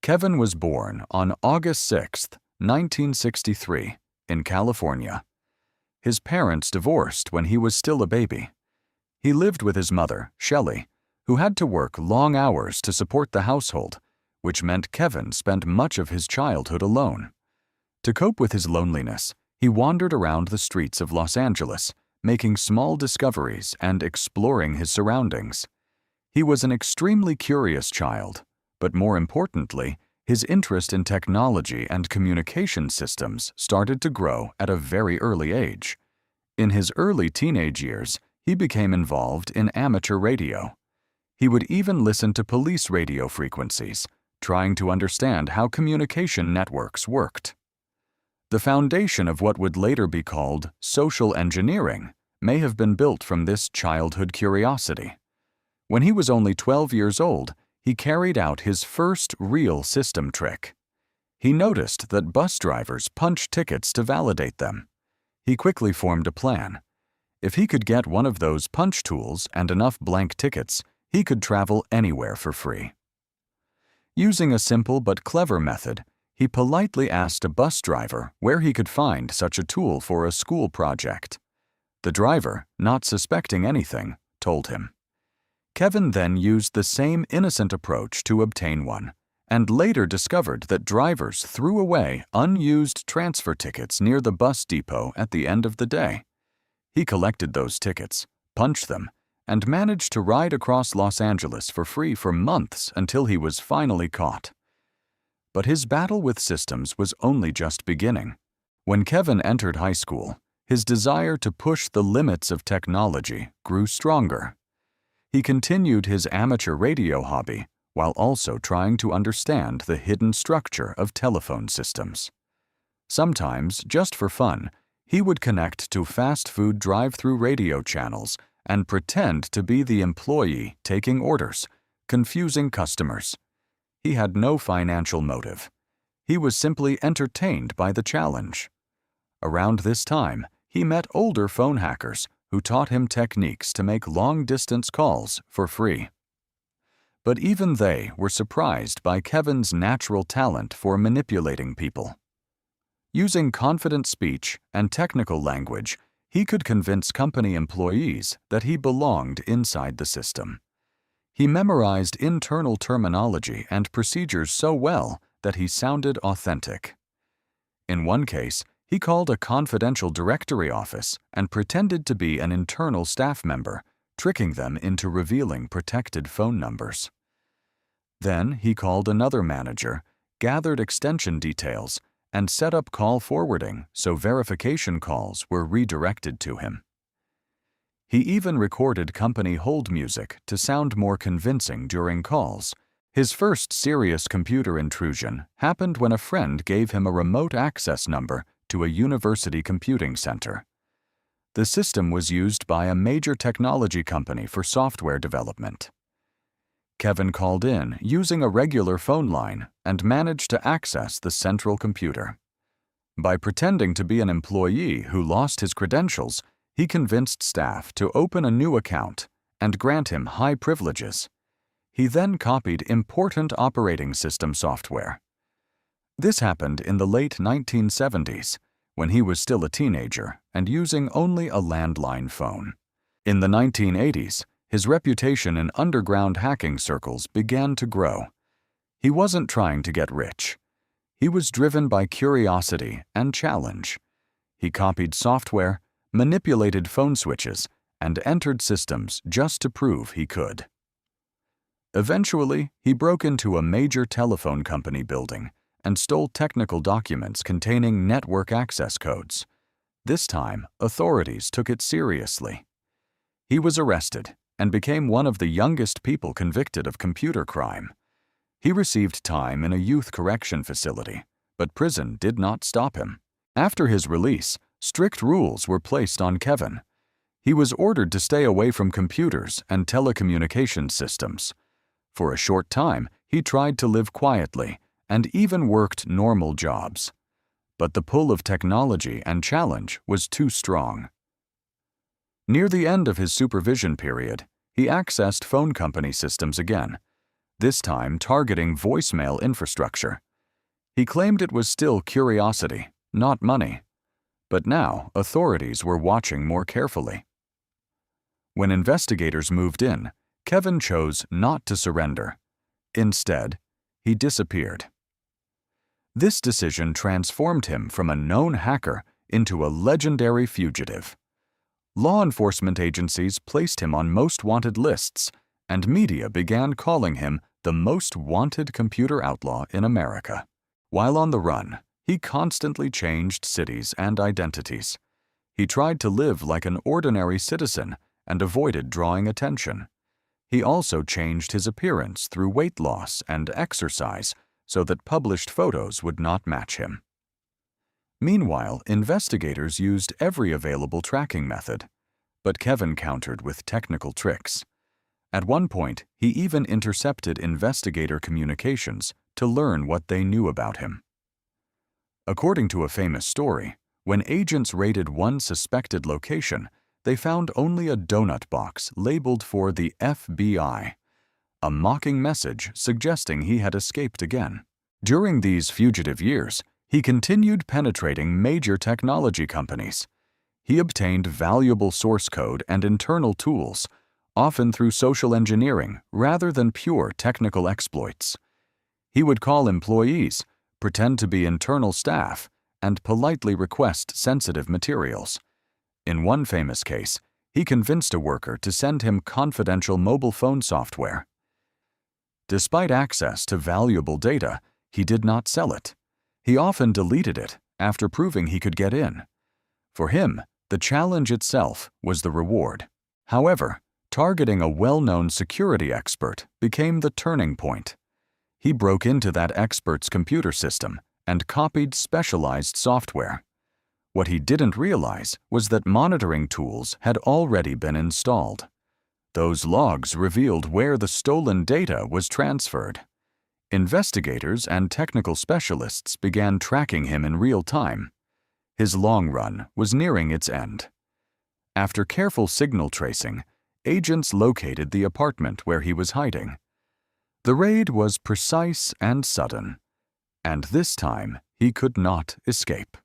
Kevin was born on August 6, 1963, in California. His parents divorced when he was still a baby. He lived with his mother, Shelley, who had to work long hours to support the household, which meant Kevin spent much of his childhood alone. To cope with his loneliness, he wandered around the streets of Los Angeles, making small discoveries and exploring his surroundings. He was an extremely curious child, but more importantly, his interest in technology and communication systems started to grow at a very early age. In his early teenage years, he became involved in amateur radio. He would even listen to police radio frequencies, trying to understand how communication networks worked. The foundation of what would later be called social engineering may have been built from this childhood curiosity. When he was only 12 years old, he carried out his first real system trick. He noticed that bus drivers punched tickets to validate them. He quickly formed a plan. If he could get one of those punch tools and enough blank tickets, he could travel anywhere for free. Using a simple but clever method, he politely asked a bus driver where he could find such a tool for a school project. The driver, not suspecting anything, told him. Kevin then used the same innocent approach to obtain one, and later discovered that drivers threw away unused transfer tickets near the bus depot at the end of the day. He collected those tickets, punched them, and managed to ride across Los Angeles for free for months until he was finally caught. But his battle with systems was only just beginning. When Kevin entered high school, his desire to push the limits of technology grew stronger. He continued his amateur radio hobby while also trying to understand the hidden structure of telephone systems. Sometimes, just for fun, he would connect to fast food drive-through radio channels and pretend to be the employee taking orders, confusing customers. He had no financial motive. He was simply entertained by the challenge. Around this time, he met older phone hackers who taught him techniques to make long-distance calls for free. But even they were surprised by Kevin's natural talent for manipulating people. Using confident speech and technical language, he could convince company employees that he belonged inside the system. He memorized internal terminology and procedures so well that he sounded authentic. In one case, he called a confidential directory office and pretended to be an internal staff member, tricking them into revealing protected phone numbers. Then he called another manager, gathered extension details, and set up call forwarding so verification calls were redirected to him. He even recorded company hold music to sound more convincing during calls. His first serious computer intrusion happened when a friend gave him a remote access number to a university computing center. The system was used by a major technology company for software development. Kevin called in using a regular phone line and managed to access the central computer. By pretending to be an employee who lost his credentials, he convinced staff to open a new account and grant him high privileges. He then copied important operating system software. This happened in the late 1970s, when he was still a teenager and using only a landline phone. In the 1980s, his reputation in underground hacking circles began to grow. He wasn't trying to get rich. He was driven by curiosity and challenge. He copied software, manipulated phone switches, and entered systems just to prove he could. Eventually, he broke into a major telephone company building and stole technical documents containing network access codes. This time, authorities took it seriously. He was arrested and became one of the youngest people convicted of computer crime. He received time in a youth correction facility, but prison did not stop him. After his release, strict rules were placed on Kevin. He was ordered to stay away from computers and telecommunications systems. For a short time, he tried to live quietly and even worked normal jobs. But the pull of technology and challenge was too strong. Near the end of his supervision period, he accessed phone company systems again. this time targeting voicemail infrastructure. He claimed it was still curiosity, not money. But now authorities were watching more carefully. When investigators moved in, Kevin chose not to surrender. Instead, he disappeared. This decision transformed him from a known hacker into a legendary fugitive. Law enforcement agencies placed him on most wanted lists, and media began calling him the most wanted computer outlaw in America. While on the run, he constantly changed cities and identities. He tried to live like an ordinary citizen and avoided drawing attention. He also changed his appearance through weight loss and exercise so that published photos would not match him. Meanwhile, investigators used every available tracking method, but Kevin countered with technical tricks. At one point, he even intercepted investigator communications to learn what they knew about him. According to a famous story, when agents raided one suspected location, they found only a donut box labeled for the FBI, a mocking message suggesting he had escaped again. During these fugitive years, he continued penetrating major technology companies. He obtained valuable source code and internal tools, often through social engineering rather than pure technical exploits. He would call employees, pretend to be internal staff, and politely request sensitive materials. In one famous case, he convinced a worker to send him confidential mobile phone software. Despite access to valuable data, he did not sell it. He often deleted it after proving he could get in. For him, the challenge itself was the reward. However, targeting a well-known security expert became the turning point. He broke into that expert's computer system and copied specialized software. What he didn't realize was that monitoring tools had already been installed. Those logs revealed where the stolen data was transferred. Investigators and technical specialists began tracking him in real time. His long run was nearing its end. After careful signal tracing, agents located the apartment where he was hiding. The raid was precise and sudden, and this time he could not escape.